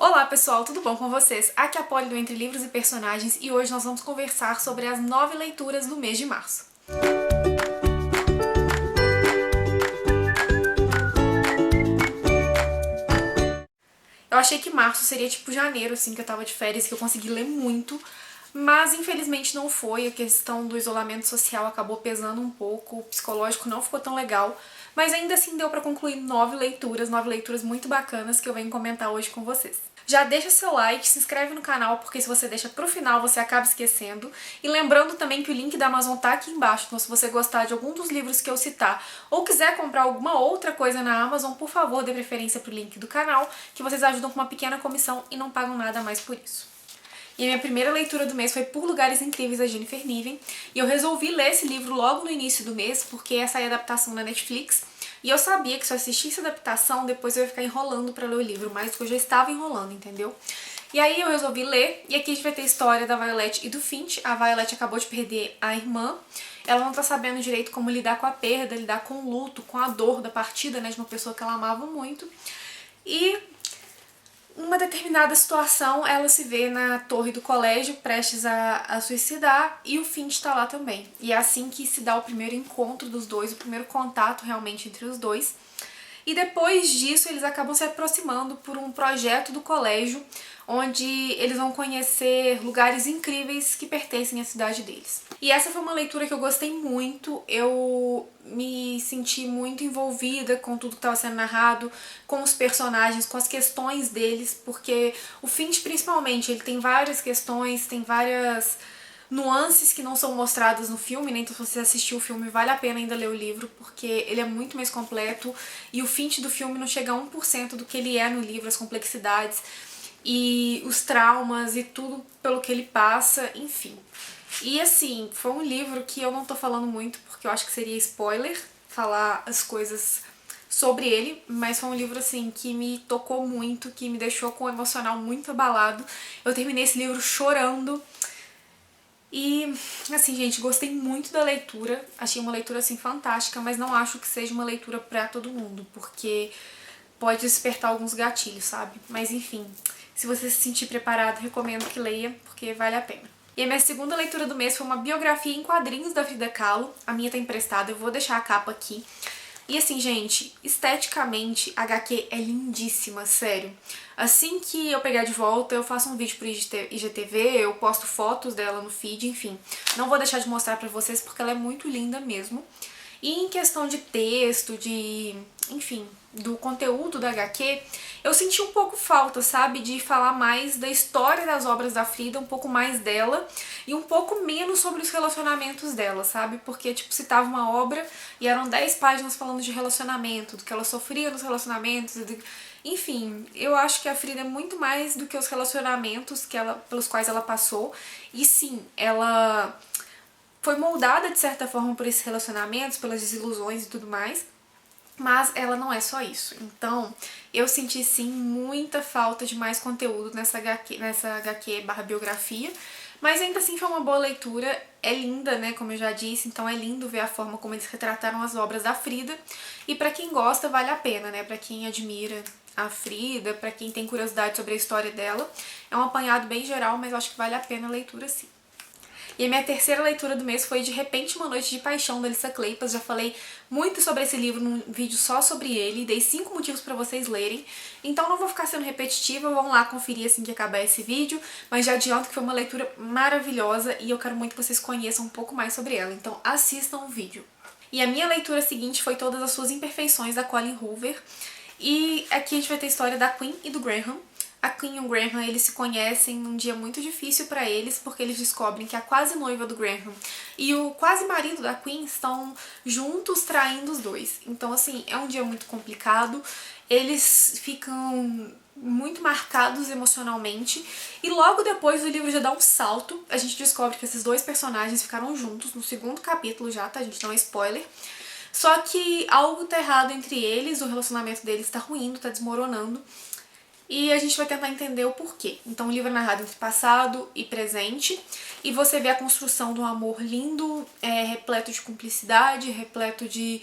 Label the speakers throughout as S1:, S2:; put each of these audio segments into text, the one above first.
S1: Olá pessoal, tudo bom com vocês? Aqui é a Polly do Entre Livros e Personagens e hoje nós vamos conversar sobre as 9 leituras do mês de março. Eu achei que março seria tipo janeiro, assim, que eu tava de férias, que eu consegui ler muito, mas infelizmente não foi, a questão do isolamento social acabou pesando um pouco, o psicológico não ficou tão legal, mas ainda assim deu pra concluir 9 leituras muito bacanas que eu venho comentar hoje com vocês. Já deixa seu like, se inscreve no canal, porque se você deixa pro final você acaba esquecendo. E lembrando também que o link da Amazon tá aqui embaixo, então se você gostar de algum dos livros que eu citar ou quiser comprar alguma outra coisa na Amazon, por favor, dê preferência pro link do canal, que vocês ajudam com uma pequena comissão e não pagam nada mais por isso. E a minha primeira leitura do mês foi Por Lugares Incríveis, da Jennifer Niven, e eu resolvi ler esse livro logo no início do mês, porque ia sair a adaptação na Netflix, e eu sabia que se eu assistisse a adaptação, depois eu ia ficar enrolando pra ler o livro, mais do que eu já estava enrolando, entendeu? E aí eu resolvi ler, e aqui a gente vai ter a história da Violet e do Finch. A Violet acabou de perder a irmã, ela não tá sabendo direito como lidar com a perda, lidar com o luto, com a dor da partida, né, de uma pessoa que ela amava muito, e uma determinada situação, ela se vê na torre do colégio, prestes a suicidar, e o Finch tá lá também. E é assim que se dá o primeiro encontro dos dois, o primeiro contato realmente entre os dois. E depois disso, eles acabam se aproximando por um projeto do colégio, onde eles vão conhecer lugares incríveis que pertencem à cidade deles. E essa foi uma leitura que eu gostei muito, eu me senti muito envolvida com tudo que estava sendo narrado, com os personagens, com as questões deles, porque o Finch principalmente, ele tem várias questões, tem várias nuances que não são mostradas no filme, né? Então se você assistiu o filme vale a pena ainda ler o livro, porque ele é muito mais completo e o Finch do filme não chega a 1% do que ele é no livro, as complexidades e os traumas e tudo pelo que ele passa, enfim. E assim, foi um livro que eu não tô falando muito porque eu acho que seria spoiler falar as coisas sobre ele, mas foi um livro assim que me tocou muito, que me deixou com o emocional muito abalado. Eu terminei esse livro chorando. E, assim, gente, gostei muito da leitura, achei uma leitura, assim, fantástica, mas não acho que seja uma leitura pra todo mundo, porque pode despertar alguns gatilhos, sabe? Mas, enfim, se você se sentir preparado, recomendo que leia, porque vale a pena. E a minha segunda leitura do mês foi uma biografia em quadrinhos da Frida Kahlo, a minha tá emprestada, eu vou deixar a capa aqui. E assim, gente, esteticamente a HQ é lindíssima, sério. Assim que eu pegar de volta, eu faço um vídeo pro IGTV, eu posto fotos dela no feed, enfim. Não vou deixar de mostrar pra vocês porque ela é muito linda mesmo. E em questão de texto, enfim, do conteúdo da HQ, eu senti um pouco falta, sabe, de falar mais da história das obras da Frida, um pouco mais dela e um pouco menos sobre os relacionamentos dela, sabe, porque, tipo, citava uma obra e eram 10 páginas falando de relacionamento, do que ela sofria nos relacionamentos, enfim, eu acho que a Frida é muito mais do que os relacionamentos pelos quais ela passou, e sim, ela foi moldada de certa forma por esses relacionamentos, pelas desilusões e tudo mais, mas ela não é só isso. Então, eu senti sim muita falta de mais conteúdo nessa HQ barra biografia, mas ainda assim foi uma boa leitura, é linda, né, como eu já disse, então é lindo ver a forma como eles retrataram as obras da Frida, e pra quem gosta vale a pena, né, pra quem admira a Frida, pra quem tem curiosidade sobre a história dela, é um apanhado bem geral, mas eu acho que vale a pena a leitura sim. E a minha terceira leitura do mês foi De Repente Uma Noite de Paixão, da Elissa Kleypas. Já falei muito sobre esse livro num vídeo só sobre ele, dei 5 motivos pra vocês lerem, então não vou ficar sendo repetitiva, vão lá conferir assim que acabar esse vídeo, mas já adianto que foi uma leitura maravilhosa e eu quero muito que vocês conheçam um pouco mais sobre ela, então assistam o vídeo. E a minha leitura seguinte foi Todas as Suas Imperfeições, da Colleen Hoover, e aqui a gente vai ter a história da Queen e do Graham. A Queen e o Graham, eles se conhecem num dia muito difícil pra eles, porque eles descobrem que a quase noiva do Graham e o quase marido da Queen estão juntos traindo os dois. Então, assim, é um dia muito complicado, eles ficam muito marcados emocionalmente, e logo depois o livro já dá um salto, a gente descobre que esses dois personagens ficaram juntos no segundo capítulo já, tá? A gente não é spoiler. Só que algo tá errado entre eles, o relacionamento deles tá ruindo, tá desmoronando, e a gente vai tentar entender o porquê. Então o livro é narrado entre passado e presente, e você vê a construção de um amor lindo, repleto de cumplicidade, repleto de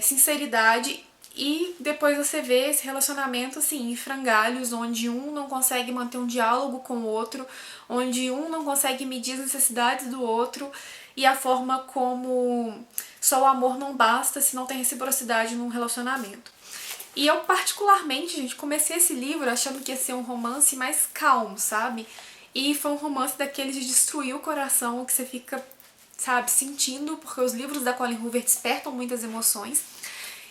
S1: sinceridade, E depois você vê esse relacionamento assim, em frangalhos, onde um não consegue manter um diálogo com o outro, onde um não consegue medir as necessidades do outro, e a forma como só o amor não basta se não tem reciprocidade num relacionamento. E eu particularmente, gente, comecei esse livro achando que ia ser um romance mais calmo, sabe? E foi um romance daqueles de destruir o coração, que você fica, sabe, sentindo, porque os livros da Colleen Hoover despertam muitas emoções.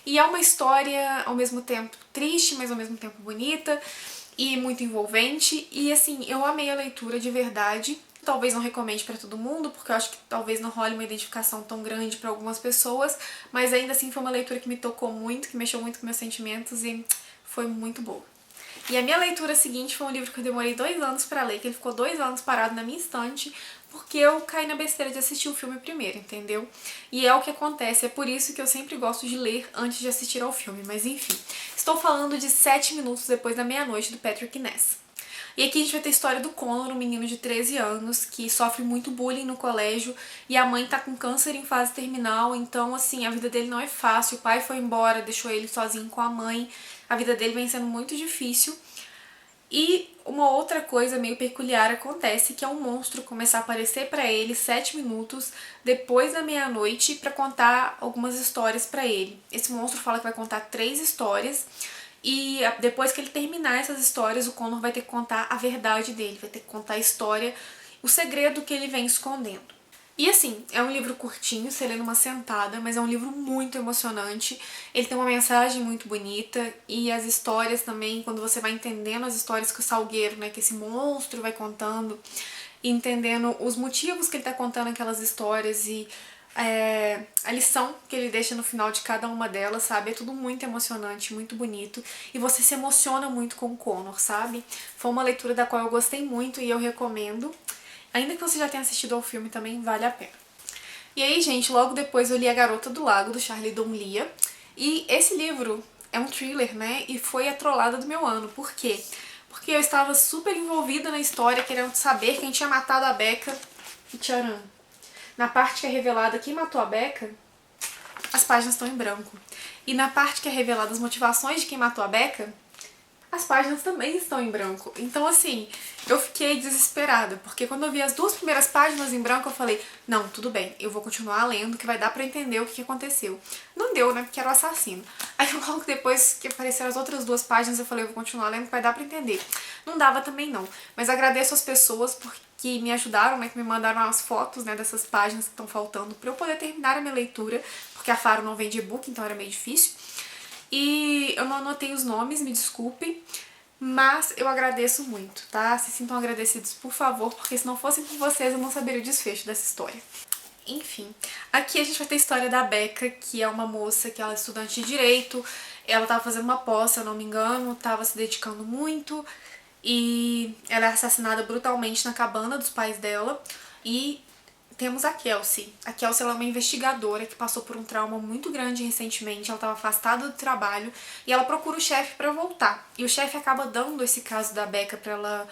S1: E é uma história ao mesmo tempo triste, mas ao mesmo tempo bonita e muito envolvente. E assim, eu amei a leitura de verdade. Talvez não recomende pra todo mundo, porque eu acho que talvez não role uma identificação tão grande pra algumas pessoas, mas ainda assim foi uma leitura que me tocou muito, que mexeu muito com meus sentimentos e foi muito boa. E a minha leitura seguinte foi um livro que eu demorei 2 anos pra ler, que ele ficou 2 anos parado na minha estante, porque eu caí na besteira de assistir o filme primeiro, entendeu? E é o que acontece, é por isso que eu sempre gosto de ler antes de assistir ao filme, mas enfim. Estou falando de 7 minutos depois da meia-noite, do Patrick Ness. E aqui a gente vai ter a história do Connor, um menino de 13 anos que sofre muito bullying no colégio e a mãe tá com câncer em fase terminal, então assim, a vida dele não é fácil, o pai foi embora, deixou ele sozinho com a mãe, a vida dele vem sendo muito difícil. E uma outra coisa meio peculiar acontece, que é um monstro começar a aparecer pra ele 7 minutos depois da meia-noite pra contar algumas histórias pra ele. Esse monstro fala que vai contar 3 histórias e depois que ele terminar essas histórias, o Connor vai ter que contar a verdade dele, vai ter que contar a história, o segredo que ele vem escondendo. E assim, é um livro curtinho, você lê numa sentada, mas é um livro muito emocionante. Ele tem uma mensagem muito bonita e as histórias também, quando você vai entendendo as histórias que o Salgueiro, né, que esse monstro vai contando, e entendendo os motivos que ele tá contando aquelas histórias e a lição que ele deixa no final de cada uma delas, sabe? É tudo muito emocionante, muito bonito. E você se emociona muito com o Connor, sabe? Foi uma leitura da qual eu gostei muito e eu recomendo. Ainda que você já tenha assistido ao filme, também vale a pena. E aí, gente, logo depois eu li A Garota do Lago, do Charlie Donlia. E esse livro é um thriller, né? E foi a trollada do meu ano. Por quê? Porque eu estava super envolvida na história, querendo saber quem tinha matado a Becca. E tcharam! Na parte que é revelada quem matou a Becca, as páginas estão em branco. E na parte que é revelada as motivações de quem matou a Becca, as páginas também estão em branco. Então, assim, eu fiquei desesperada, porque quando eu vi as 2 primeiras páginas em branco, eu falei, não, tudo bem, eu vou continuar lendo, que vai dar pra entender o que aconteceu. Não deu, né, porque era o assassino. Aí logo depois que apareceram as outras 2 páginas, eu falei, eu vou continuar lendo, que vai dar pra entender. Não dava também não, mas agradeço as pessoas que me ajudaram, né, que me mandaram as fotos, né, dessas páginas que estão faltando pra eu poder terminar a minha leitura, porque a Faro não vende e-book, então era meio difícil. E eu não anotei os nomes, me desculpem, mas eu agradeço muito, tá? Se sintam agradecidos, por favor, porque se não fossem por vocês eu não saberia o desfecho dessa história. Enfim, aqui a gente vai ter a história da Becca, que é uma moça que ela é estudante de Direito, ela tava fazendo uma pós, se eu não me engano, tava se dedicando muito, e ela é assassinada brutalmente na cabana dos pais dela, e temos a Kelsey. A Kelsey ela é uma investigadora que passou por um trauma muito grande recentemente, ela estava afastada do trabalho e ela procura o chefe para voltar. E o chefe acaba dando esse caso da Becca para ela,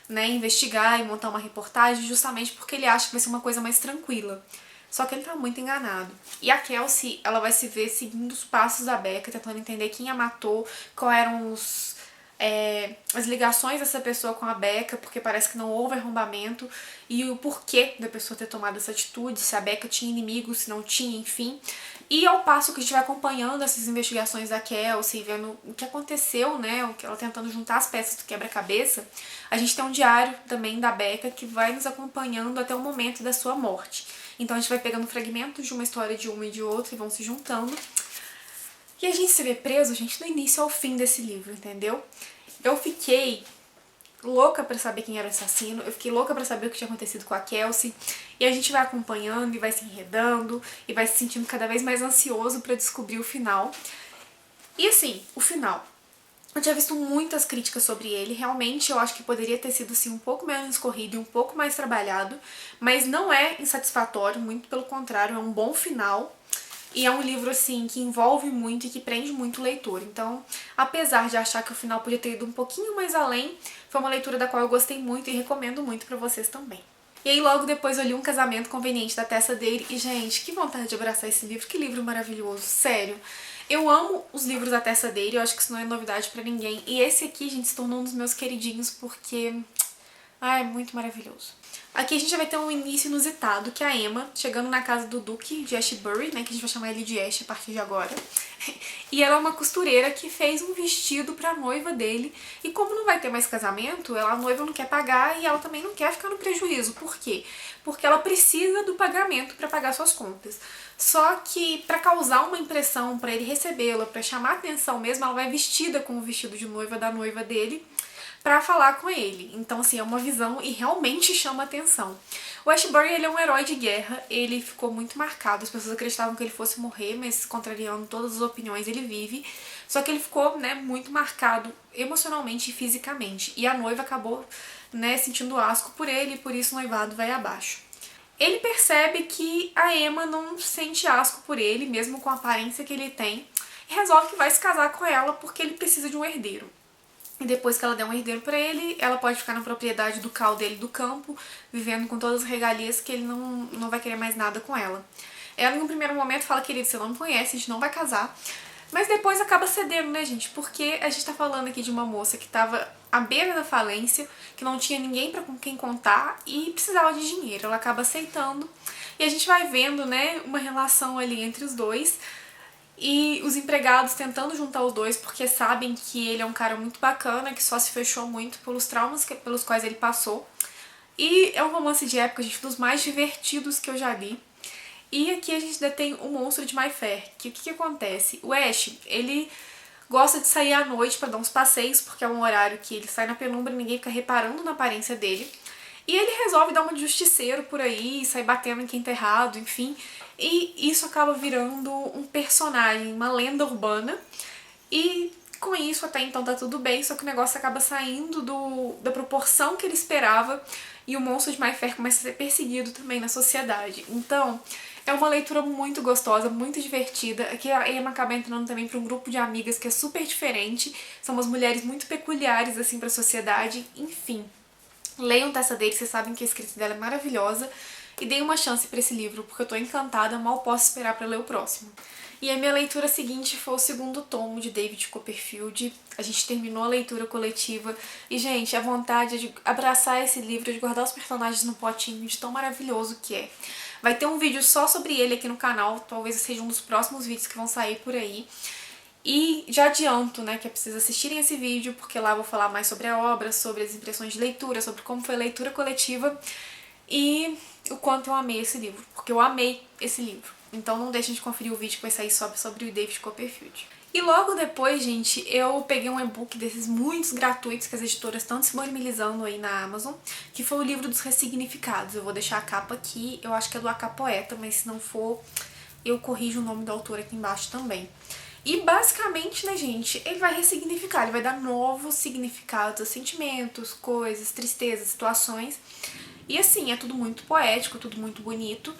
S1: né, investigar e montar uma reportagem justamente porque ele acha que vai ser uma coisa mais tranquila. Só que ele tá muito enganado. E a Kelsey, ela vai se ver seguindo os passos da Becca, tentando entender quem a matou, quais eram as ligações dessa pessoa com a Becca, porque parece que não houve arrombamento, e o porquê da pessoa ter tomado essa atitude, se a Becca tinha inimigos, se não tinha, enfim. E ao passo que a gente vai acompanhando essas investigações da Kelsey, vendo o que aconteceu, né, ela tentando juntar as peças do quebra-cabeça, a gente tem um diário também da Becca que vai nos acompanhando até o momento da sua morte. Então a gente vai pegando fragmentos de uma história de uma e de outra e vão se juntando. E a gente se vê preso, gente, do início ao fim desse livro, entendeu? Eu fiquei louca pra saber quem era o assassino, eu fiquei louca pra saber o que tinha acontecido com a Kelsey, e a gente vai acompanhando e vai se enredando e vai se sentindo cada vez mais ansioso pra descobrir o final. E assim, o final. Eu tinha visto muitas críticas sobre ele, realmente eu acho que poderia ter sido assim, um pouco menos corrido e um pouco mais trabalhado, mas não é insatisfatório, muito pelo contrário, é um bom final. E é um livro, assim, que envolve muito e que prende muito o leitor. Então, apesar de achar que o final podia ter ido um pouquinho mais além, foi uma leitura da qual eu gostei muito e recomendo muito pra vocês também. E aí, logo depois, eu li Um Casamento Conveniente, da Tessa Dare. E, gente, que vontade de abraçar esse livro. Que livro maravilhoso, sério. Eu amo os livros da Tessa Dale, eu acho que isso não é novidade pra ninguém. E esse aqui, gente, se tornou um dos meus queridinhos porque... é muito maravilhoso. Aqui a gente já vai ter um início inusitado, que é a Emma chegando na casa do Duque de Ashbury, né, que a gente vai chamar ele de Ash a partir de agora. E ela é uma costureira que fez um vestido pra noiva dele. E como não vai ter mais casamento, a noiva não quer pagar e ela também não quer ficar no prejuízo. Por quê? Porque ela precisa do pagamento pra pagar suas contas. Só que pra causar uma impressão, pra ele recebê-la, pra chamar atenção mesmo, ela vai vestida com o vestido de noiva da noiva dele pra falar com ele. Então, assim, é uma visão e realmente chama atenção. O Ashbury, ele é um herói de guerra, ele ficou muito marcado, as pessoas acreditavam que ele fosse morrer, mas contrariando todas as opiniões, ele vive. Só que ele ficou, né, muito marcado emocionalmente e fisicamente. E a noiva acabou, né, sentindo asco por ele, e por isso o noivado vai abaixo. Ele percebe que a Emma não sente asco por ele, mesmo com a aparência que ele tem, e resolve que vai se casar com ela porque ele precisa de um herdeiro. E depois que ela der um herdeiro pra ele, ela pode ficar na propriedade do cal dele do campo, vivendo com todas as regalias que ele não vai querer mais nada com ela. Ela, em um primeiro momento, fala, querido, você não me conhece, a gente não vai casar. Mas depois acaba cedendo, né, gente? Porque a gente tá falando aqui de uma moça que tava à beira da falência, que não tinha ninguém com quem contar e precisava de dinheiro. Ela acaba aceitando. E a gente vai vendo, né, uma relação ali entre os dois. E os empregados tentando juntar os dois porque sabem que ele é um cara muito bacana, que só se fechou muito pelos traumas pelos quais ele passou. E é um romance de época, gente, dos mais divertidos que eu já li. E aqui a gente ainda tem o Monstro de Mayfair, que o que acontece? O Ash, ele gosta de sair à noite pra dar uns passeios, porque é um horário que ele sai na penumbra e ninguém fica reparando na aparência dele. E ele resolve dar uma de justiceiro por aí, sair batendo em quem tá errado, enfim. E isso acaba virando um personagem, uma lenda urbana. E com isso até então tá tudo bem, só que o negócio acaba saindo da proporção que ele esperava. E o Monstro de Mayfair começa a ser perseguido também na sociedade. Então, é uma leitura muito gostosa, muito divertida. Aqui a Emma acaba entrando também para um grupo de amigas que é super diferente. São umas mulheres muito peculiares, assim, pra sociedade. Enfim. Leiam Tessa Dale, vocês sabem que a escrita dela é maravilhosa. E deem uma chance pra esse livro, porque eu tô encantada, mal posso esperar pra ler o próximo. E a minha leitura seguinte foi o segundo tomo de David Copperfield. A gente terminou a leitura coletiva. E, gente, a vontade de abraçar esse livro, de guardar os personagens no potinho, de tão maravilhoso que é. Vai ter um vídeo só sobre ele aqui no canal, talvez seja um dos próximos vídeos que vão sair por aí. E já adianto, né, que é preciso assistirem esse vídeo, porque lá eu vou falar mais sobre a obra, sobre as impressões de leitura, sobre como foi a leitura coletiva e o quanto eu amei esse livro, porque eu amei esse livro. Então não deixem de conferir o vídeo que vai sair sobre o David Copperfield. E logo depois, gente, eu peguei um e-book desses muitos gratuitos que as editoras estão disponibilizando aí na Amazon, que foi o livro dos ressignificados. Eu vou deixar a capa aqui, eu acho que é do AK Poeta, mas se não for, eu corrijo o nome do autor aqui embaixo também. E basicamente, né, gente, ele vai ressignificar, ele vai dar novos significados a sentimentos, coisas, tristezas, situações. E assim, é tudo muito poético, tudo muito bonito.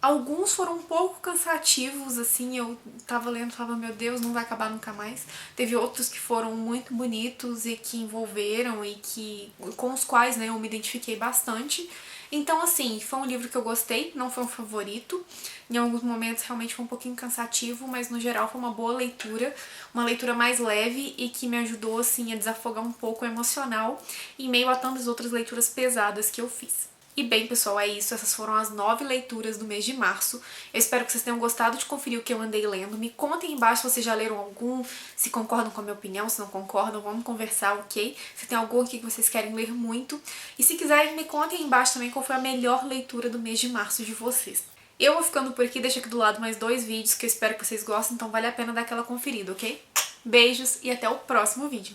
S1: Alguns foram um pouco cansativos, assim, eu tava lendo e falava, meu Deus, não vai acabar nunca mais. Teve outros que foram muito bonitos e que envolveram e com os quais, né, eu me identifiquei bastante. Então, assim, foi um livro que eu gostei, não foi um favorito. Em alguns momentos realmente foi um pouquinho cansativo, mas no geral foi uma boa leitura. Uma leitura mais leve e que me ajudou, assim, a desafogar um pouco o emocional em meio a tantas outras leituras pesadas que eu fiz. E bem, pessoal, é isso. Essas foram as 9 leituras do mês de março. Eu espero que vocês tenham gostado de conferir o que eu andei lendo. Me contem aí embaixo se vocês já leram algum, se concordam com a minha opinião, se não concordam, vamos conversar, ok? Se tem algum aqui que vocês querem ler muito. E se quiserem, me contem aí embaixo também qual foi a melhor leitura do mês de março de vocês. Eu vou ficando por aqui, deixo aqui do lado mais 2 vídeos que eu espero que vocês gostem, então vale a pena dar aquela conferida, ok? Beijos e até o próximo vídeo.